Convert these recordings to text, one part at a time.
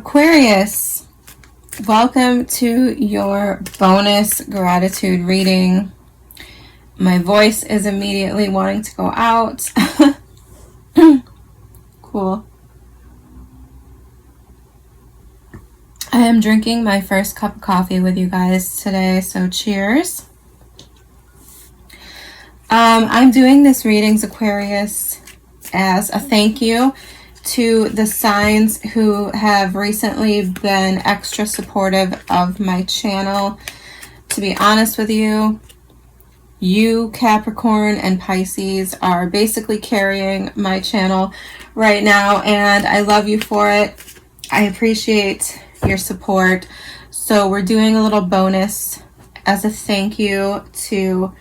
Aquarius, welcome to your bonus gratitude reading. My voice is immediately wanting to go out. Cool. I am drinking my first cup of coffee with you guys today, so cheers. I'm doing this readings, Aquarius, as a thank you to the signs who have recently been extra supportive of my channel. To be honest with you, you Capricorn and Pisces are basically carrying my channel right now, and I love you for it. I appreciate your support. So we're doing a little bonus as a thank you to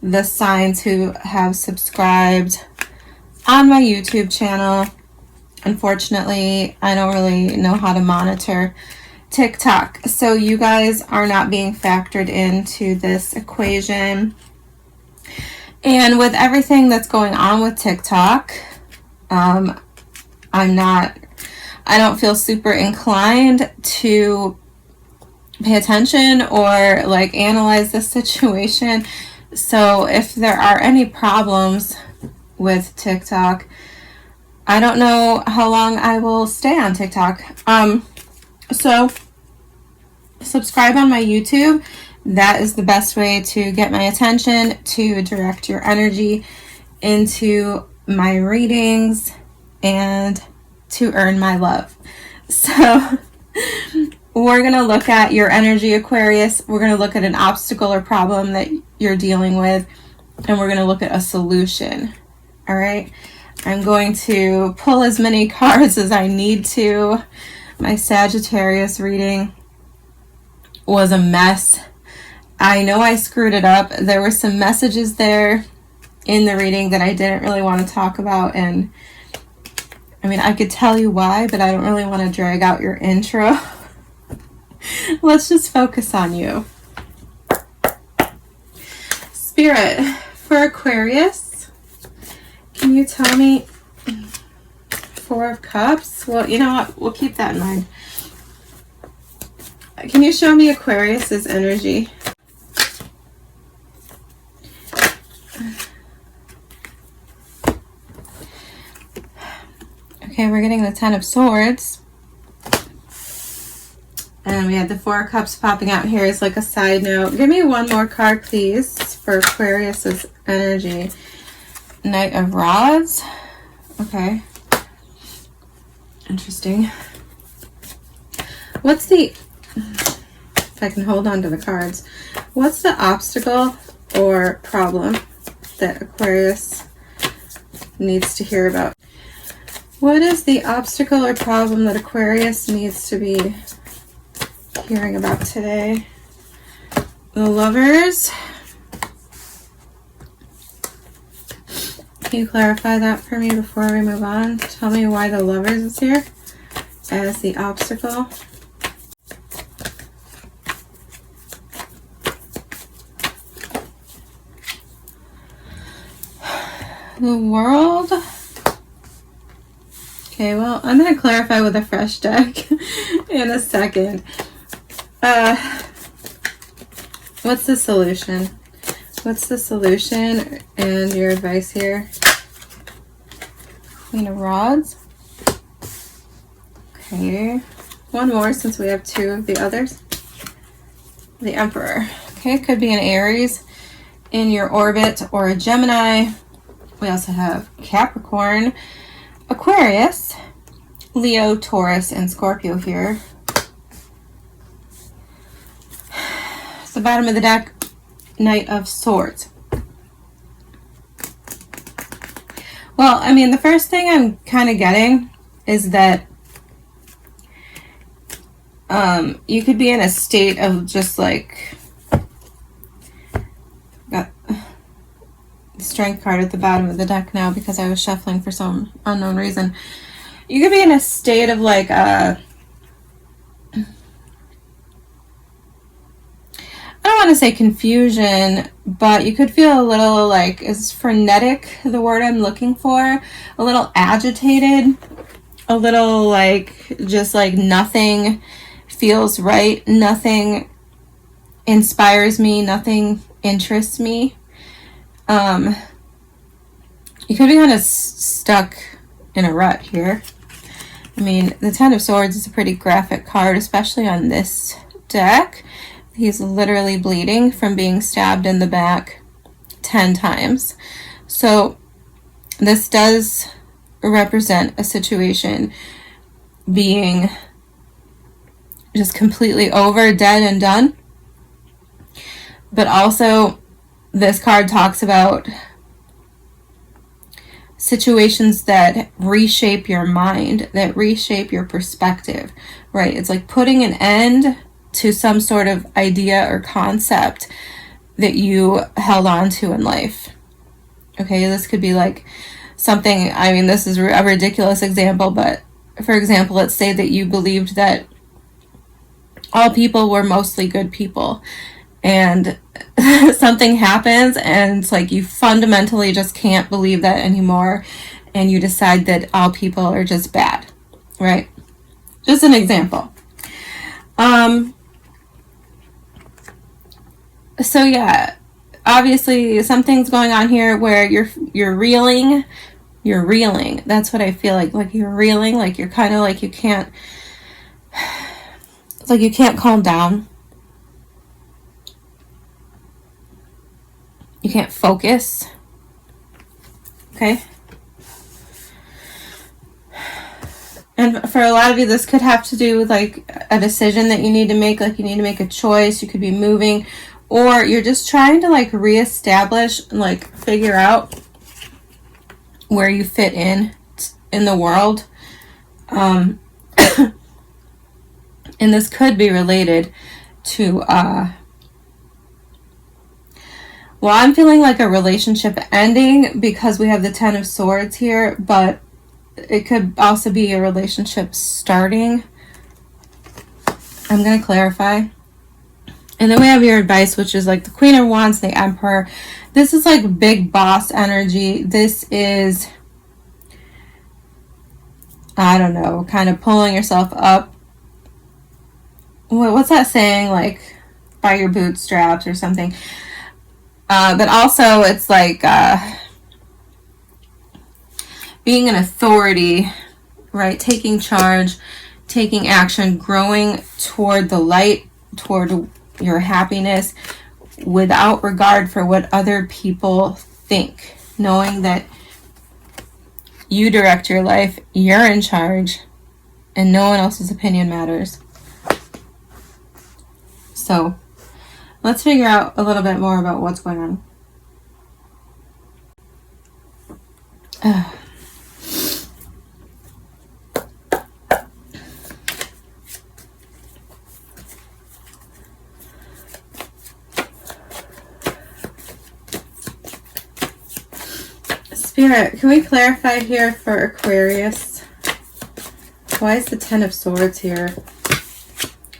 the signs who have subscribed on my YouTube channel. Unfortunately, I don't really know how to monitor TikTok, so you guys are not being factored into this equation. And with everything that's going on with TikTok, I don't feel super inclined to pay attention or like analyze this situation. So if there are any problems with TikTok, I don't know how long I will stay on TikTok. So subscribe on my YouTube. That is the best way to get my attention, to direct your energy into my readings, and to earn my love. So we're going to look at your energy, Aquarius. We're going to look at an obstacle or problem that you're dealing with, and we're going to look at a solution. All right. I'm going to pull as many cards as I need to. My Sagittarius reading was a mess. I know I screwed it up. There were some messages there in the reading that I didn't really want to talk about, and I mean, I could tell you why, but I don't really want to drag out your intro. Let's just focus on you. Spirit, for Aquarius, can you tell me Four of Cups? Well, you know what? We'll keep that in mind. Can you show me Aquarius's energy? Okay, we're getting the Ten of Swords. And we had the Four of Cups popping out here as like a side note. Give me one more card, please, for Aquarius's energy. Knight of Rods. Okay. Interesting. What's the... If I can hold on to the cards. What's the obstacle or problem that Aquarius needs to hear about? What is the obstacle or problem that Aquarius needs to be hearing about today? The Lovers. Can you clarify that for me before we move on? Tell me why the Lovers is here as the obstacle. The World. Okay, well, I'm going to clarify with a fresh deck in a second. What's the solution? What's the solution and your advice here? Queen of Rods. Okay. One more since we have two of the others. The Emperor. Okay, it could be an Aries in your orbit or a Gemini. We also have Capricorn, Aquarius, Leo, Taurus, and Scorpio here. It's the bottom of the deck. Knight of Swords. Well, I mean, the first thing I'm kind of getting is that you could be in a state of just like, got the Strength card at the bottom of the deck now because I was shuffling for some unknown reason. You could be in a state of like I don't want to say confusion, but you could feel a little like, is frenetic the word I'm looking for? A little agitated. a little like, just like nothing feels right, nothing inspires me, nothing interests me. You could be kind of stuck in a rut here. I mean, the Ten of Swords is a pretty graphic card, especially on this deck. He's literally bleeding from being stabbed in the back 10 times. So this does represent a situation being just completely over, dead and done. But also, this card talks about situations that reshape your mind, that reshape your perspective, right? It's like putting an end to some sort of idea or concept that you held on to in life. Okay, this could be like something, I mean, this is a ridiculous example, but for example, let's say that you believed that all people were mostly good people, and something happens and it's like you fundamentally just can't believe that anymore, and you decide that all people are just bad, right? Just an example. So yeah, obviously something's going on here where you're reeling. That's what I feel like you're reeling, like you're kind of like you can't, it's like you can't calm down. You can't focus. Okay? And for a lot of you, this could have to do with like a decision that you need to make, like you need to make a choice. You could be moving, or you're just trying to like reestablish, like figure out where you fit in the world. And this could be related to, well, I'm feeling like a relationship ending because we have the Ten of Swords here, but it could also be a relationship starting. I'm going to clarify. And then we have your advice, which is like the Queen of Wands, the Emperor. This is like big boss energy. This is, I don't know, kind of pulling yourself up. What's that saying? Like, by your bootstraps or something. But also it's like being an authority, right? Taking charge, taking action, growing toward the light, toward your happiness without regard for what other people think. Knowing that you direct your life, you're in charge, and no one else's opinion matters. So let's figure out a little bit more about what's going on. Spirit, can we clarify here for Aquarius? Why is the Ten of Swords here?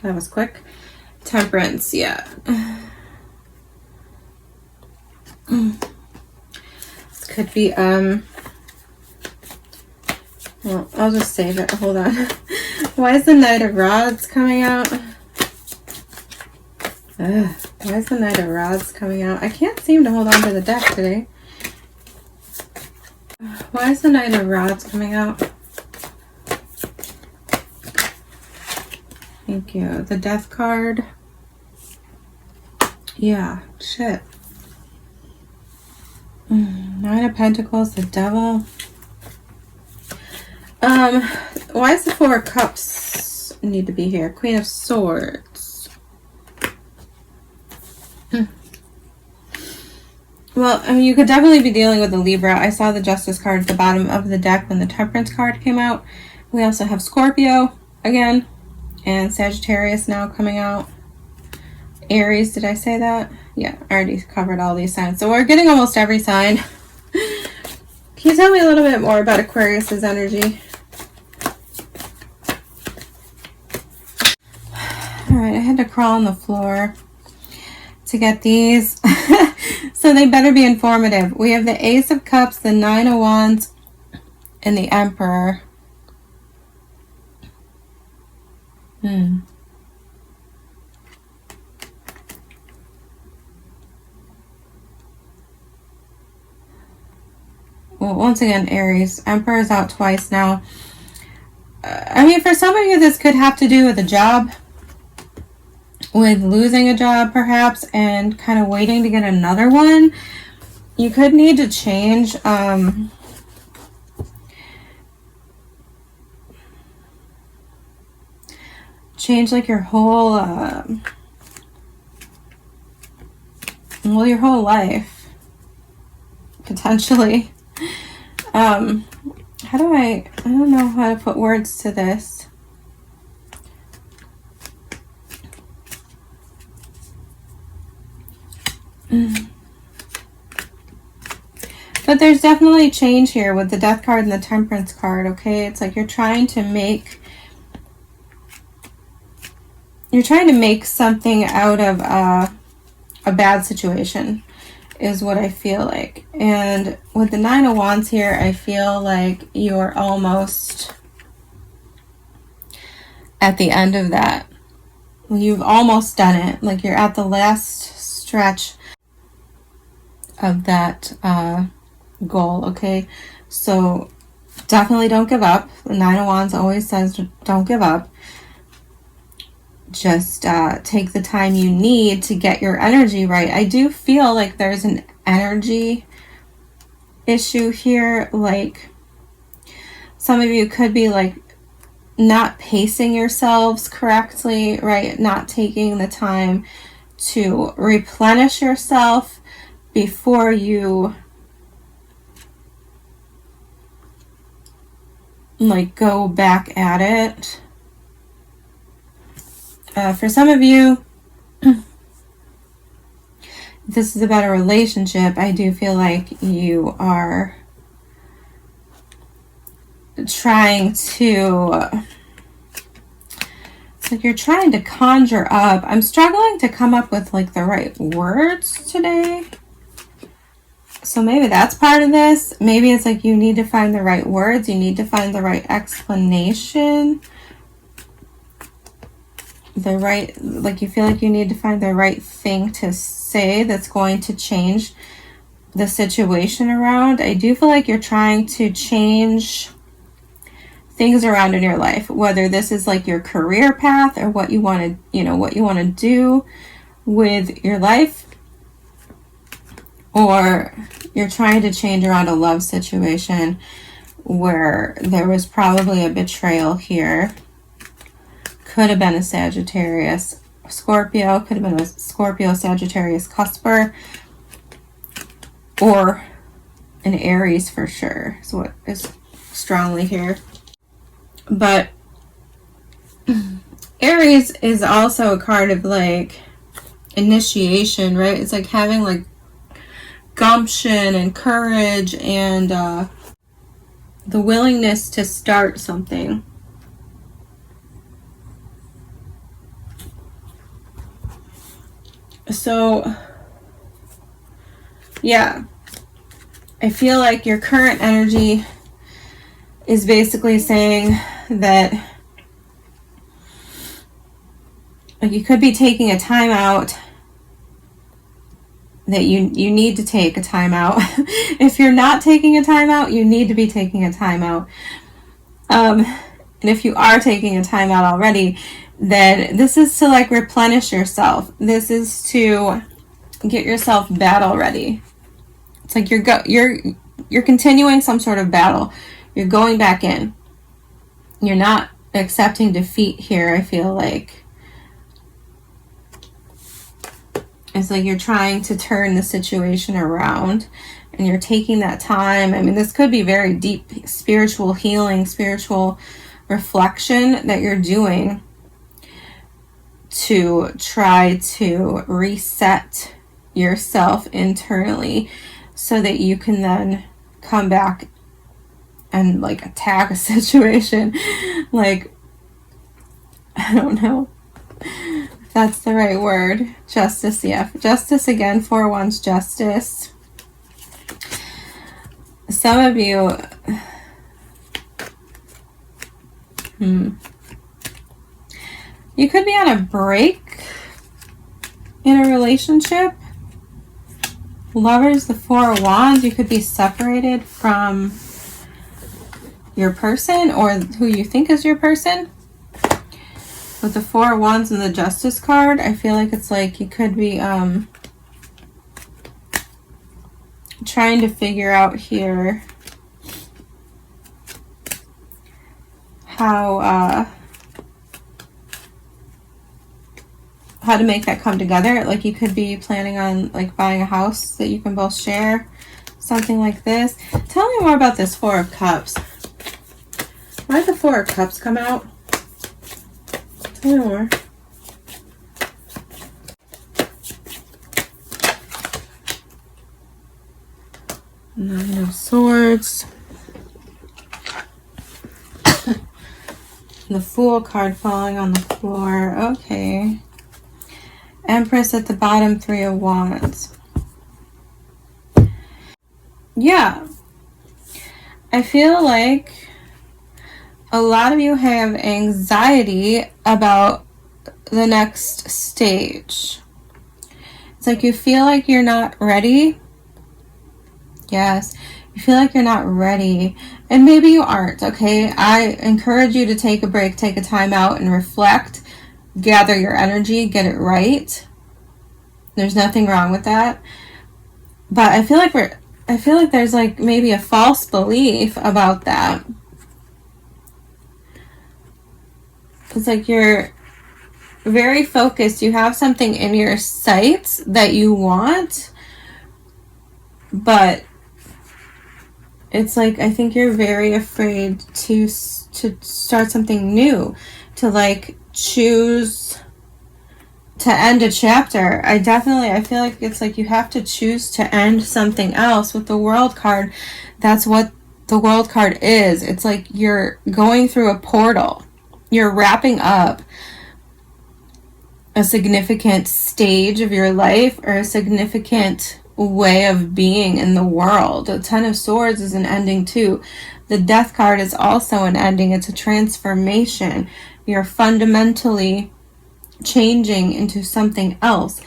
That was quick. Temperance, yeah. This could be, well, I'll just save it. Hold on. Why is the Knight of Rods coming out? Why is the Knight of Rods coming out? I can't seem to hold on to the deck today. Why is the Knight of Rods coming out? Thank you. The Death card. Yeah, shit. Nine of Pentacles, the Devil. Why does the Four of Cups need to be here? Queen of Swords. Well, I mean, you could definitely be dealing with a Libra. I saw the Justice card at the bottom of the deck when the Temperance card came out. We also have Scorpio again, and Sagittarius now coming out. Aries, did I say that? Yeah, I already covered all these signs. So we're getting almost every sign. Can you tell me a little bit more about Aquarius's energy? Alright, I had to crawl on the floor to get these. So they better be informative. We have the Ace of Cups, the Nine of Wands, and the Emperor. Hmm. Well, once again, Aries, Emperor is out twice now. I mean, for some of you, this could have to do with a job, with losing a job perhaps, and kind of waiting to get another one. You could need to change, change like your whole, well, your whole life, potentially. How do I don't know how to put words to this. But there's definitely change here with the Death card and the Temperance card, okay? It's like you're trying to make something out of a bad situation, is what I feel like. And with the Nine of Wands here, I feel like you're almost at the end of that. You've almost done it. Like you're at the last stretch of that goal, okay? So definitely don't give up. The Nine of Wands always says don't give up. Just take the time you need to get your energy right. I do feel like there's an energy issue here. Like some of you could be like not pacing yourselves correctly, right? Not taking the time to replenish yourself before you like go back at it. For some of you, this is about a relationship. I do feel like you are trying to, it's like you're trying to conjure up. I'm struggling to come up with like the right words today. So maybe that's part of this. Maybe it's like you need to find the right words. You need to find the right explanation. Like you feel like you need to find the right thing to say that's going to change the situation around. I do feel like you're trying to change things around in your life, whether this is like your career path or what you want to, what you want to do with your life, or you're trying to change around a love situation where there was probably a betrayal here. Could have been a Sagittarius, Scorpio, could have been a Scorpio, Sagittarius cusper, or an Aries for sure, is what is strongly here. But Aries is also a card of like initiation, right? It's like having like gumption and courage and the willingness to start something. So yeah, I feel like your current energy is basically saying that like you could be taking a time out, that you need to take a time out. If you're not taking a time out, you need to be taking a time out. And if you are taking a time out already, then this is to like replenish yourself. This is to get yourself battle ready. It's like you're continuing some sort of battle. You're going back in. You're not accepting defeat here, I feel like. It's like you're trying to turn the situation around and you're taking that time. I mean, this could be very deep spiritual healing, spiritual reflection that you're doing to try to reset yourself internally so that you can then come back and like attack a situation. Like, I don't know if that's the right word. Justice, yeah. Justice again, 4 wands justice. Some of you, You could be on a break in a relationship. Lovers, the Four of Wands. You could be separated from your person or who you think is your person. With the Four of Wands and the Justice card, I feel like it's like you could be trying to figure out here how to make that come together. Like you could be planning on like buying a house that you can both share, something like this. Tell me more about this Four of Cups. Why did the Four of Cups come out? Tell me more. Nine of Swords. The Fool card falling on the floor. Okay. Empress at the bottom, Three of Wands. Yeah. I feel like a lot of you have anxiety about the next stage. It's like you feel like you're not ready. Yes. You feel like you're not ready. And maybe you aren't, okay? I encourage you to take a break, take a time out and reflect. Gather your energy, get it right. There's nothing wrong with that. But I feel like there's like maybe a false belief about that. It's like you're very focused. You have something in your sights that you want, but it's like I think you're very afraid to start something new, to like choose to end a chapter. I feel like it's like you have to choose to end something else. With the World card, that's what the World card is. It's like you're going through a portal. You're wrapping up a significant stage of your life or a significant way of being in the world. The Ten of Swords is an ending too. The Death card is also an ending. It's a transformation. You're fundamentally changing into something else.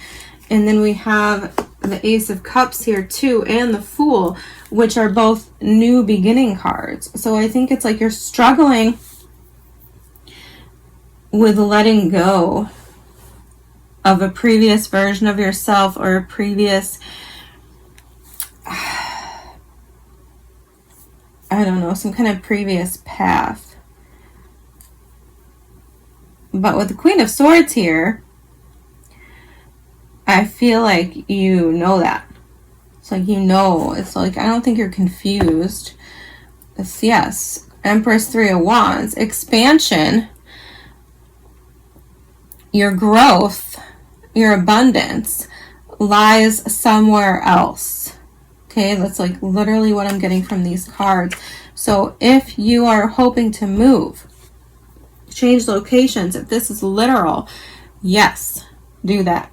And then we have the Ace of Cups here too, and the Fool, which are both new beginning cards. So I think it's like you're struggling with letting go of a previous version of yourself or a previous, I don't know, some kind of previous path. But with the Queen of Swords here, I feel like you know that. It's like you know. It's like I don't think you're confused. It's, yes. Empress, Three of Wands. Expansion. Your growth, your abundance lies somewhere else. Okay, that's like literally what I'm getting from these cards. So if you are hoping to move, change locations, if this is literal, yes, do that.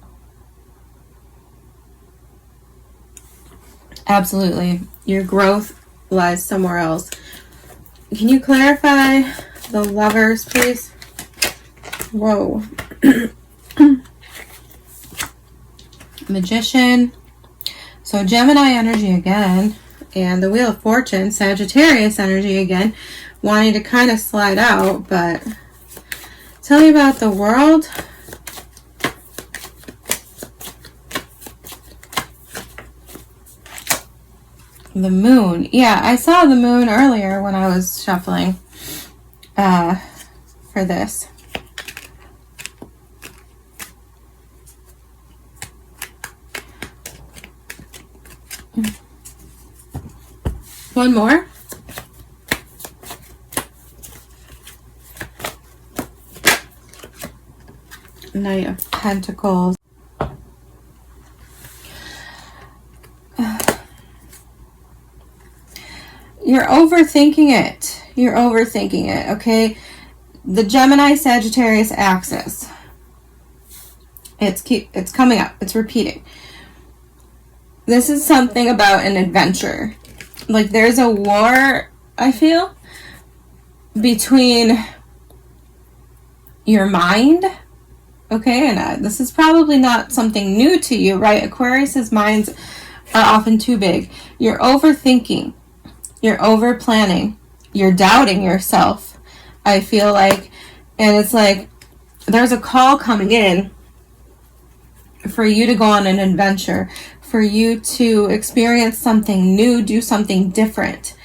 Absolutely. Your growth lies somewhere else. Can you clarify the Lovers, please? Whoa. Magician. So Gemini energy again. And the Wheel of Fortune, Sagittarius energy again. Wanting to kind of slide out, but tell me about the World. The Moon. Yeah, I saw the Moon earlier when I was shuffling for this. One more. Knight of Pentacles. You're overthinking it. You're overthinking it, okay? The Gemini Sagittarius axis. It's coming up. It's repeating. This is something about an adventure. Like there's a war, I feel, between your mind Okay, and this is probably not something new to you, right? Aquarius's minds are often too big. You're overthinking. You're over planning. You're doubting yourself, I feel like. And it's like there's a call coming in for you to go on an adventure, for you to experience something new, do something different.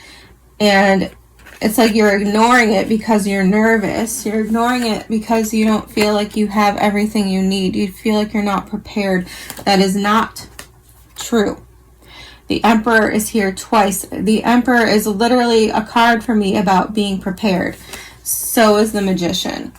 And it's like you're ignoring it because you're nervous. You're ignoring it because you don't feel like you have everything you need. You feel like you're not prepared. That is not true. The Emperor is here twice. The Emperor is literally a card for me about being prepared. So is the Magician.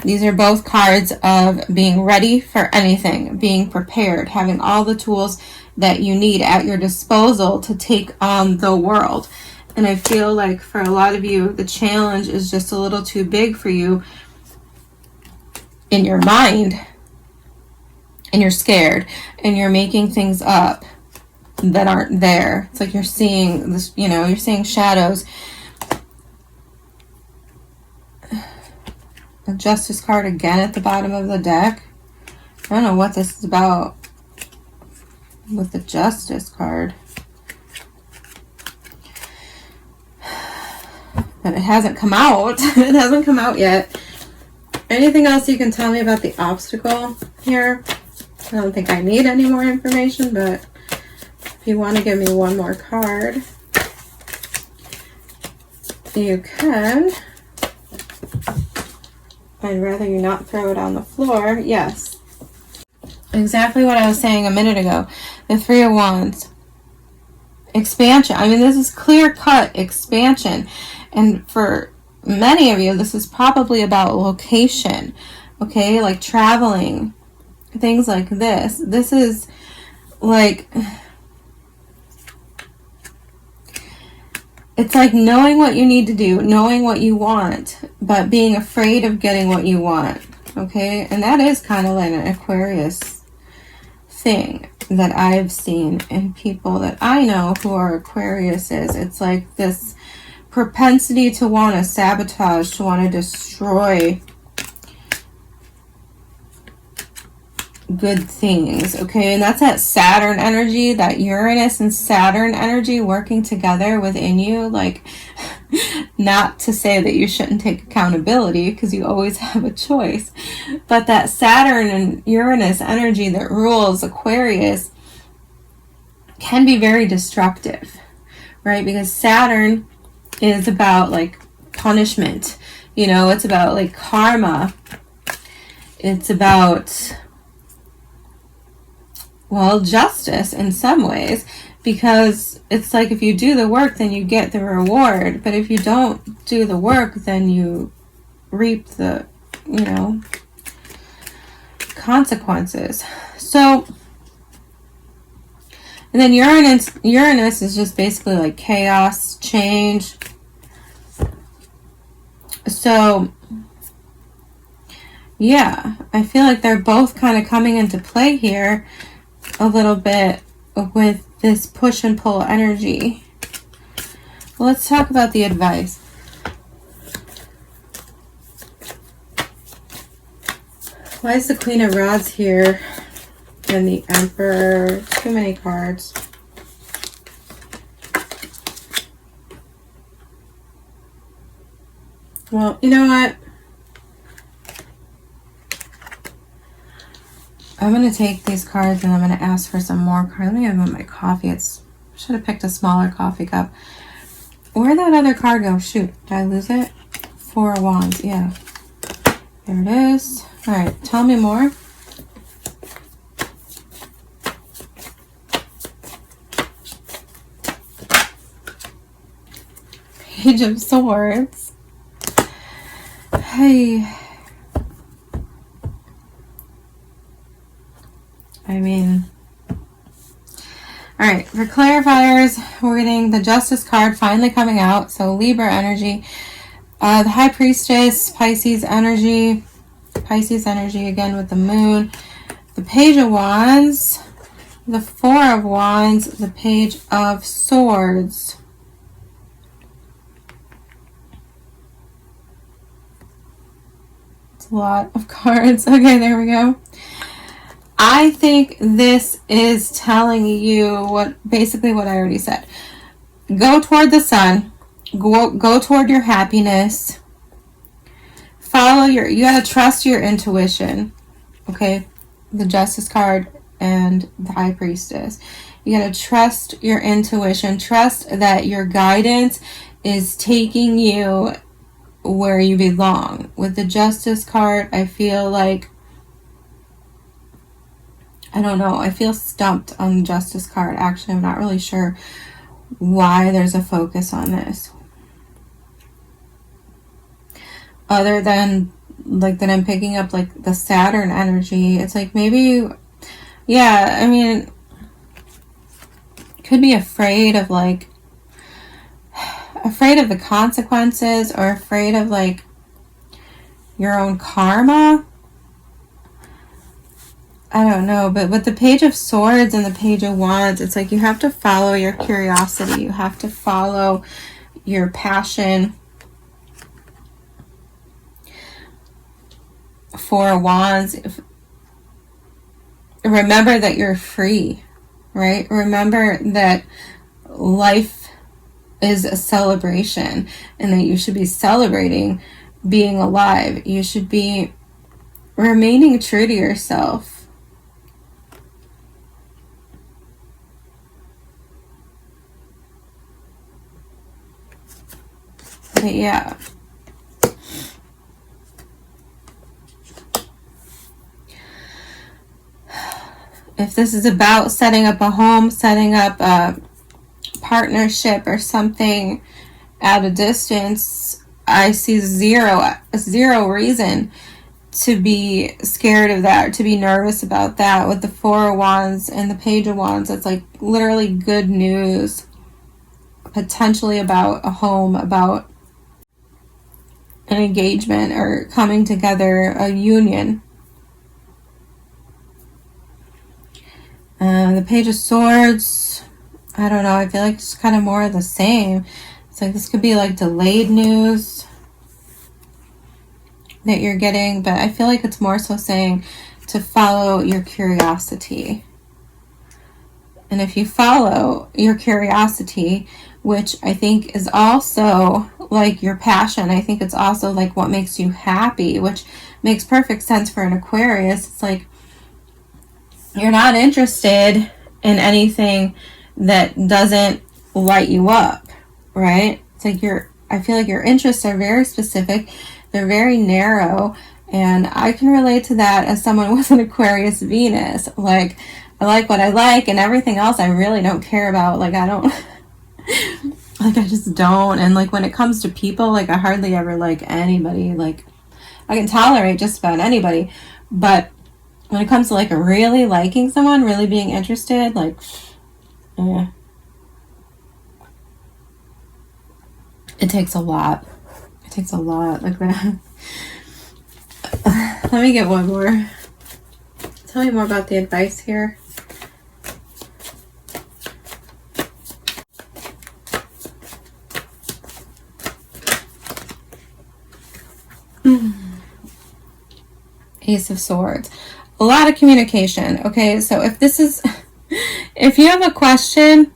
These are both cards of being ready for anything, being prepared, having all the tools that you need at your disposal to take on the world. And I feel like for a lot of you, the challenge is just a little too big for you in your mind. And you're scared. And you're making things up that aren't there. It's like you're seeing this, you know, you're seeing shadows. The Justice card again at the bottom of the deck. I don't know what this is about with the Justice card. But it hasn't come out. It hasn't come out yet. Anything else you can tell me about the obstacle here? I don't think I need any more information, but if you want to give me one more card, you can. I'd rather you not throw it on the floor. Yes. Exactly what I was saying a minute ago. The Three of Wands. Expansion. I mean, this is clear-cut expansion. And for many of you, this is probably about location. Okay? Like traveling. Things like this. This is like... It's like knowing what you need to do, knowing what you want, but being afraid of getting what you want, okay? And that is kind of like an Aquarius thing that I've seen in people that I know who are Aquariuses. It's like this propensity to want to sabotage, to want to destroy good things, okay? And that's that Saturn energy, that Uranus and Saturn energy working together within you. Like, not to say that you shouldn't take accountability, because you always have a choice, but that Saturn and Uranus energy that rules Aquarius can be very destructive, right? Because Saturn is about like punishment, you know, it's about like karma, it's about, well, justice in some ways, because it's like if you do the work, then you get the reward. But if you don't do the work, then you reap the, you know, consequences. So, and then Uranus is just basically like chaos, change. So, yeah, I feel like they're both kind of coming into play here a little bit with this push and pull energy. Well, let's talk about the advice. Why is the Queen of Rods here and the Emperor? Too many cards. Well, you know what? I'm going to take these cards and I'm going to ask for some more cards. Let me give them my coffee. I should have picked a smaller coffee cup. Where'd that other card go? Shoot, did I lose it? Four of Wands, yeah. There it is. All right, tell me more. Page of Swords. Hey. I mean, all right, for clarifiers, we're getting the Justice card finally coming out. So Libra energy, the High Priestess, Pisces energy again with the Moon, the Page of Wands, the Four of Wands, the Page of Swords. It's a lot of cards. Okay, there we go. I think this is telling you basically what I already said. Go toward the sun. Go toward your happiness. You gotta trust your intuition. Okay? The Justice card and the High Priestess. You gotta trust your intuition. Trust that your guidance is taking you where you belong. With the Justice card, I feel like, I don't know, I feel stumped on the Justice card. Actually, I'm not really sure why there's a focus on this. Other than, like, that I'm picking up, like, the Saturn energy. It's like, maybe, yeah, I mean, could be afraid of, like, afraid of the consequences, or afraid of, like, your own karma. I don't know, but with the Page of Swords and the Page of Wands, it's like you have to follow your curiosity. You have to follow your passion. Four of Wands, remember that you're free, right? Remember that life is a celebration and that you should be celebrating being alive. You should be remaining true to yourself. But yeah. If this is about setting up a home, setting up a partnership or something at a distance, I see zero reason to be scared of that or to be nervous about that. With the Four of Wands and the Page of Wands, it's like literally good news, potentially about a home, about an engagement or coming together, a union. The Page of Swords, I don't know, I feel like it's kind of more of the same. It's like this could be like delayed news that you're getting, but I feel like it's more so saying to follow your curiosity. And if you follow your curiosity, which I think is also like your passion, I think it's also like what makes you happy, which makes perfect sense for an Aquarius. It's like you're not interested in anything that doesn't light you up, right? It's like I feel like your interests are very specific, they're very narrow, and I can relate to that as someone with an Aquarius Venus. Like, I like what I like, and everything else I really don't care about. Like, I don't like, I just don't. And like when it comes to people, like I hardly ever like anybody. Like, I can tolerate just about anybody, but when it comes to like really liking someone, really being interested, like, it takes a lot. It takes a lot like that. Let me get one more. Tell me more about the advice here. Ace of Swords. A lot of communication. Okay, so if you have a question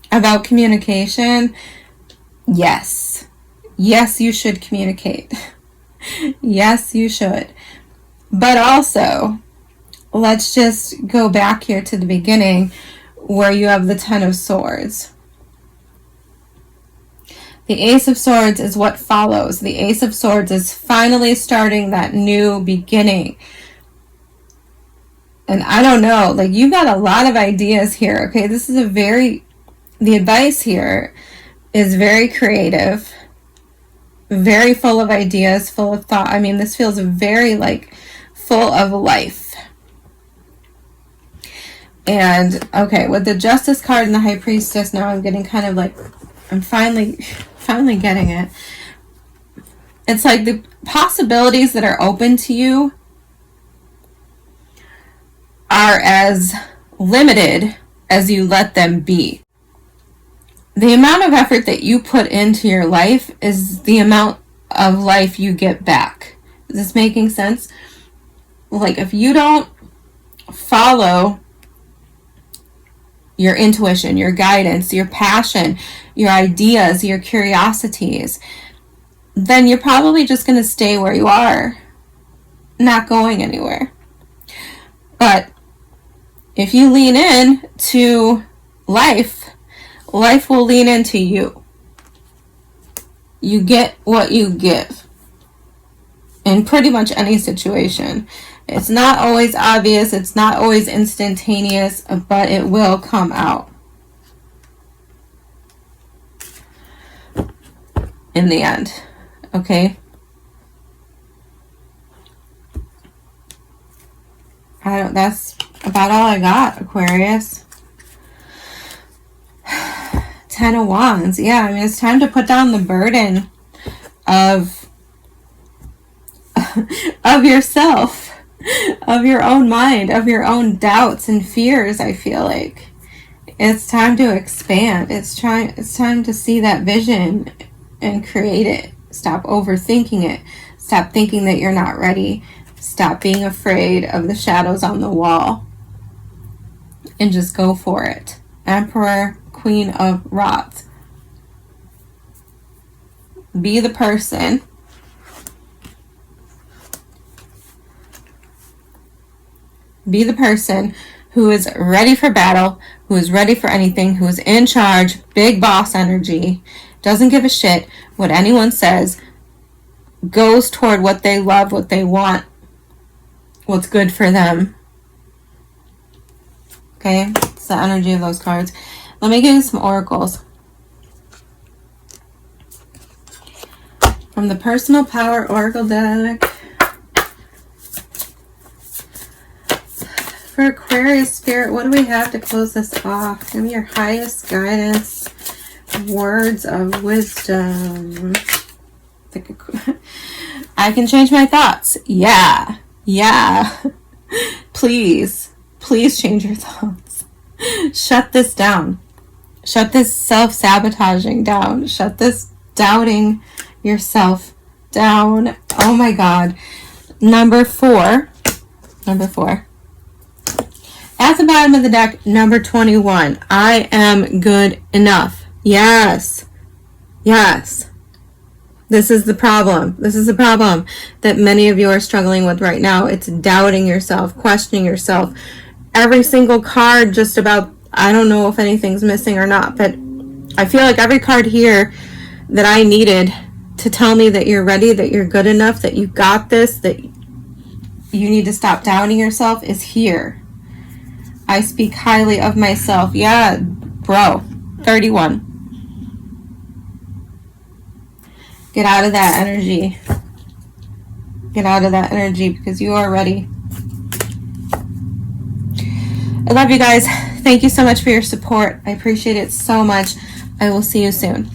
about communication, yes, you should communicate. Yes, you should. But also, let's just go back here to the beginning where you have the Ten of Swords. The Ace of Swords is what follows. The Ace of Swords is finally starting that new beginning. And I don't know, like, you got a lot of ideas here, okay? This is the advice here is very creative, very full of ideas, full of thought. I mean, this feels very, like, full of life. And, okay, with the Justice card and the High Priestess, now I'm getting kind of like, I'm finally getting it. It's like the possibilities that are open to you are as limited as you let them be. The amount of effort that you put into your life is the amount of life you get back. Is this making sense? Like, if you don't follow your intuition, your guidance, your passion, your ideas, your curiosities, then you're probably just going to stay where you are, not going anywhere. But if you lean in to life, life will lean into you. You get what you give in pretty much any situation. It's not always obvious, it's not always instantaneous, but it will come out in the end. Okay? That's about all I got, Aquarius. 10 of Wands. Yeah, I mean, it's time to put down the burden of yourself, of your own mind, of your own doubts and fears. I feel like it's time to expand. It's time to see that vision and create it. Stop overthinking it. Stop thinking that you're not ready. Stop being afraid of the shadows on the wall and just go for it. Emperor, Queen of Rods. Be the person who is ready for battle, who is ready for anything, who is in charge, big boss energy, doesn't give a shit what anyone says, goes toward what they love, what they want, what's good for them. Okay, it's the energy of those cards. Let me give you some oracles. From the Personal Power Oracle deck. For Aquarius Spirit, what do we have to close this off? Give me your highest guidance, words of wisdom. I can change my thoughts. Yeah. Please change your thoughts. Shut this down. Shut this self-sabotaging down. Shut this doubting yourself down. Oh my God. Number four. At the bottom of the deck, number 21. I am good enough. Yes. This is the problem. This is the problem that many of you are struggling with right now. It's doubting yourself, questioning yourself. Every single card, just about, I don't know if anything's missing or not, but I feel like every card here that I needed to tell me that you're ready, that you're good enough, that you got this, that you need to stop doubting yourself is here. I speak highly of myself. Yeah, bro. 31. Get out of that energy. Get out of that energy because you are ready. I love you guys. Thank you so much for your support. I appreciate it so much. I will see you soon.